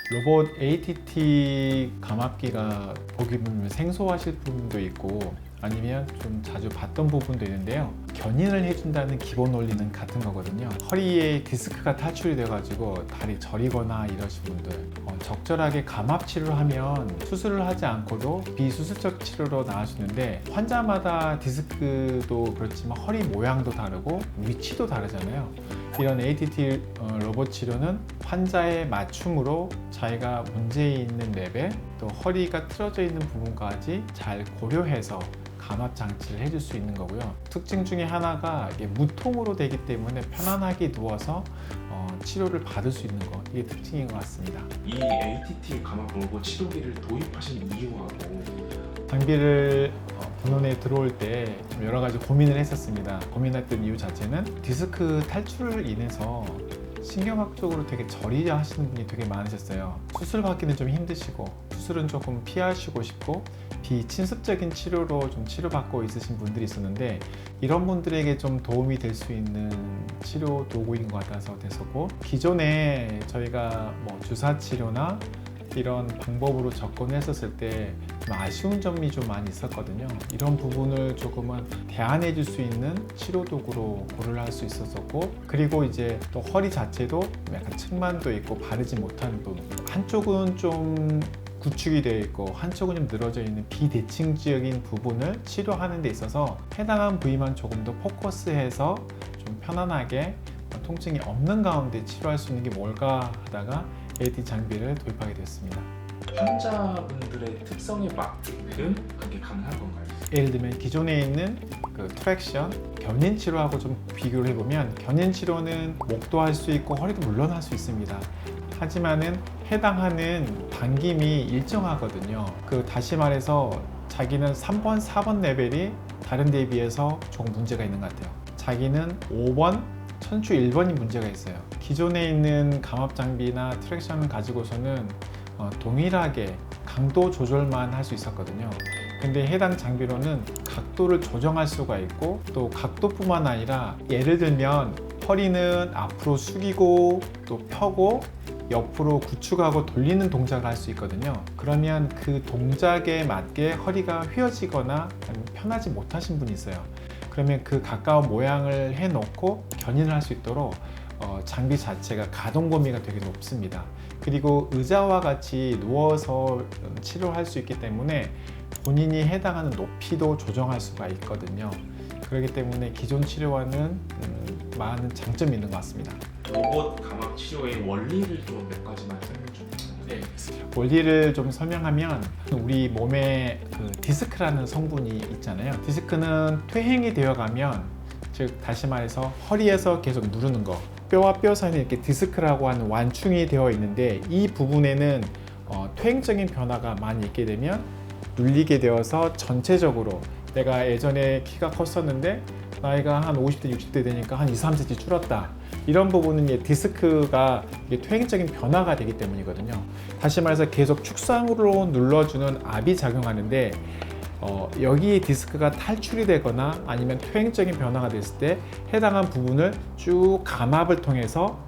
로봇 ATT 감압기가 보기 보면 생소하실 부분도 있고 아니면 좀 자주 봤던 부분도 있는데요. 견인을 해준다는 기본 원리는 같은 거거든요. 허리에 디스크가 탈출이 돼가지고 다리 저리거나 이러신 분들 적절하게 감압 치료를 하면 수술을 하지 않고도 비수술적 치료로 나아지는데, 환자마다 디스크도 그렇지만 허리 모양도 다르고 위치도 다르잖아요. 이런 ATT 로봇 치료는 환자의 맞춤으로 자기가 문제 있는 레벨, 또 허리가 틀어져 있는 부분까지 잘 고려해서 감압 장치를 해줄 수 있는 거고요. 특징 중에 하나가 이게 무통으로 되기 때문에 편안하게 누워서 치료를 받을 수 있는 거, 이게 특징인 것 같습니다. 이 ATT 감압 로봇 치료기를 도입하신 이유하고 장비를 본원에 들어올 때 좀 여러 가지 고민을 했었습니다. 고민했던 이유 자체는 디스크 탈출을 인해서 신경학적으로 되게 저리게 하시는 분이 되게 많으셨어요. 수술 받기는 좀 힘드시고 수술은 조금 피하시고 싶고 비친습적인 치료로 좀 치료받고 있으신 분들이 있었는데, 이런 분들에게 좀 도움이 될 수 있는 치료 도구인 것 같아서 됐었고, 기존에 저희가 뭐 주사 치료나 이런 방법으로 접근했었을 때 좀 아쉬운 점이 좀 많이 있었거든요. 이런 부분을 조금은 대안해 줄 수 있는 치료 도구로 고려를 할 수 있었고, 그리고 이제 또 허리 자체도 약간 측만도 있고 바르지 못한 부분, 한쪽은 좀 구축이 되어 있고 한쪽은 좀 늘어져 있는 비대칭적인 부분을 치료하는 데 있어서 해당한 부위만 조금 더 포커스해서 좀 편안하게 통증이 없는 가운데 치료할 수 있는 게 뭘까 하다가 AT 장비를 도입하게 됐습니다. 환자분들의 특성에 맞게끔 그게 가능한 건가요? 예를 들면 기존에 있는 그 트랙션, 견인 치료하고 좀 비교를 해보면, 견인 치료는 목도 할 수 있고 허리도 물론 할 수 있습니다. 하지만은 해당하는 당김이 일정하거든요. 다시 말해서 자기는 3번, 4번 레벨이 다른 데에 비해서 조금 문제가 있는 것 같아요. 자기는 5번, 천추 1번이 문제가 있어요. 기존에 있는 감압 장비나 트랙션을 가지고서는 동일하게 강도 조절만 할 수 있었거든요. 근데 해당 장비로는 각도를 조정할 수가 있고, 또 각도뿐만 아니라 예를 들면 허리는 앞으로 숙이고 또 펴고 옆으로 구축하고 돌리는 동작을 할 수 있거든요. 그러면 그 동작에 맞게 허리가 휘어지거나 편하지 못하신 분이 있어요. 그러면 그 가까운 모양을 해놓고 견인을 할 수 있도록 장비 자체가 가동 범위가 되게 높습니다. 그리고 의자와 같이 누워서 치료할 수 있기 때문에 본인이 해당하는 높이도 조정할 수가 있거든요. 그렇기 때문에 기존 치료와는 많은 장점이 있는 것 같습니다. 로봇 감압 치료의 원리를 좀 몇 가지만 설명해 주세요. 네. 원리를 좀 설명하면, 우리 몸에 디스크라는 성분이 있잖아요. 디스크는 퇴행이 되어 가면, 즉 다시 말해서 허리에서 계속 누르는 거, 뼈와 뼈 사이에 이렇게 디스크라고 하는 완충이 되어 있는데, 이 부분에는 퇴행적인 변화가 많이 있게 되면 눌리게 되어서 전체적으로, 내가 예전에 키가 컸었는데 나이가 한 50대 60대 되니까 한 2-3cm 줄었다, 이런 부분은 디스크가 퇴행적인 변화가 되기 때문이거든요. 다시 말해서 계속 축상으로 눌러주는 압이 작용하는데, 여기에 디스크가 탈출이 되거나 아니면 퇴행적인 변화가 됐을 때 해당한 부분을 쭉 감압을 통해서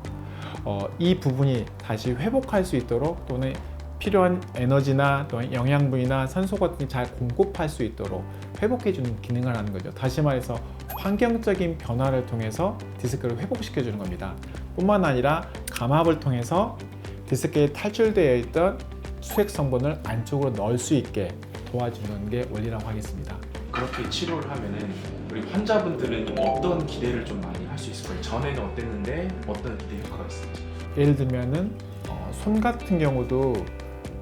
이 부분이 다시 회복할 수 있도록, 또는 필요한 에너지나 또 영양분이나 산소 같은 게 잘 공급할 수 있도록 회복해주는 기능을 하는 거죠. 다시 말해서 환경적인 변화를 통해서 디스크를 회복시켜 주는 겁니다. 뿐만 아니라 감압을 통해서 디스크에 탈출되어 있던 수액 성분을 안쪽으로 넣을 수 있게 도와주는 게 원리라고 하겠습니다. 그렇게 치료를 하면은 우리 환자분들은 좀 어떤 기대를 좀 많이 할 수 있을까요? 전에는 어땠는데 어떤 기대 효과가 있을지. 예를 들면은 손 같은 경우도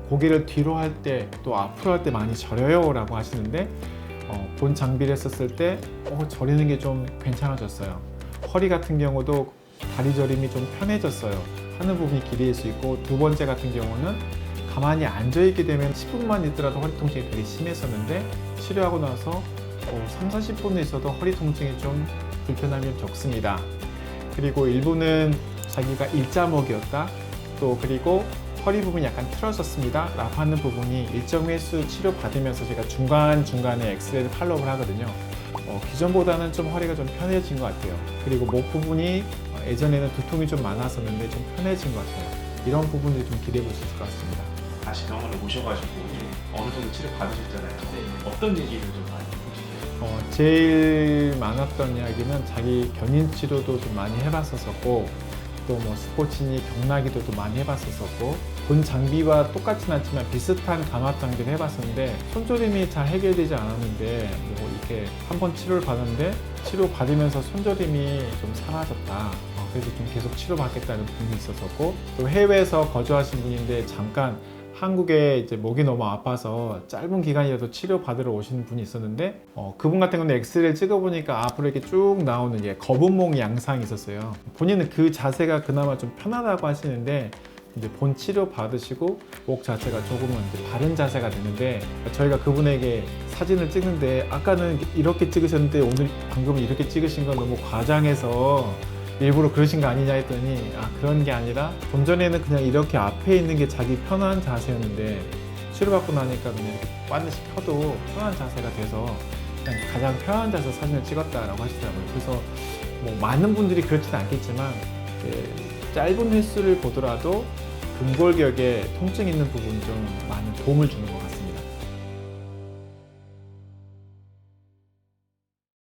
고개를 뒤로 할 때 또 앞으로 할 때 많이 저려요 라고 하시는데, 본 장비를 했었을 때 저리는 게 좀 괜찮아졌어요. 허리 같은 경우도 다리 저림이 좀 편해졌어요 하는 부분이 기대할 수 있고, 두 번째 같은 경우는 가만히 앉아있게 되면 10분만 있더라도 허리 통증이 되게 심했었는데, 치료하고 나서 3-40분에 있어도 허리 통증이 좀 불편함이 좀 적습니다. 그리고 일부는 자기가 일자목이었다, 또 그리고 허리 부분이 약간 틀어졌습니다 라고 하는 부분이 일정 횟수 치료받으면서 제가 중간중간에 엑스레이를 팔로우를 하거든요. 기존보다는 좀 허리가 좀 편해진 것 같아요. 그리고 목 부분이 예전에는 두통이 좀 많았었는데 좀 편해진 것 같아요. 이런 부분들이 좀 기대해 볼 수 있을 것 같습니다. 다시 병원을 오셔가지고 좀 어느 정도 치료 받으셨잖아요. 어떤 얘기를 좀 많이 해주세요? 제일 많았던 이야기는 자기 견인 치료도 좀 많이 해봤었고 또 뭐 스포츠니 경락이도 좀 많이 해봤었고 본 장비와 똑같진 않지만 비슷한 감압 장비를 해봤었는데 손저림이 잘 해결되지 않았는데 뭐 이렇게 한번 치료를 받았는데 치료 받으면서 손저림이 좀 사라졌다. 그래서 좀 계속 치료받겠다는 분이 있었었고 또 해외에서 거주하신 분인데 잠깐 한국에 이제 목이 너무 아파서 짧은 기간이라도 치료 받으러 오시는 분이 있었는데 그분 같은 경우는 엑스레이를 찍어보니까 앞으로 이렇게 쭉 나오는 거북목 양상이 있었어요. 본인은 그 자세가 그나마 좀 편하다고 하시는데 이제 본 치료 받으시고 목 자체가 조금은 이제 바른 자세가 되는데 저희가 그분에게 사진을 찍는데 아까는 이렇게 찍으셨는데 오늘 방금 이렇게 찍으신 건 너무 과장해서 일부러 그러신 거 아니냐 했더니 그런 게 아니라 좀 전에는 그냥 이렇게 앞에 있는 게 자기 편한 자세였는데 치료받고 나니까 그냥 이렇게 반드시 펴도 편한 자세가 돼서 그냥 가장 편한 자세에서 사진을 찍었다라고 하시더라고요. 그래서 뭐 많은 분들이 그렇지는 않겠지만 짧은 횟수를 보더라도 근골격에 통증 있는 부분 좀 많은 도움을 주는 것 같습니다.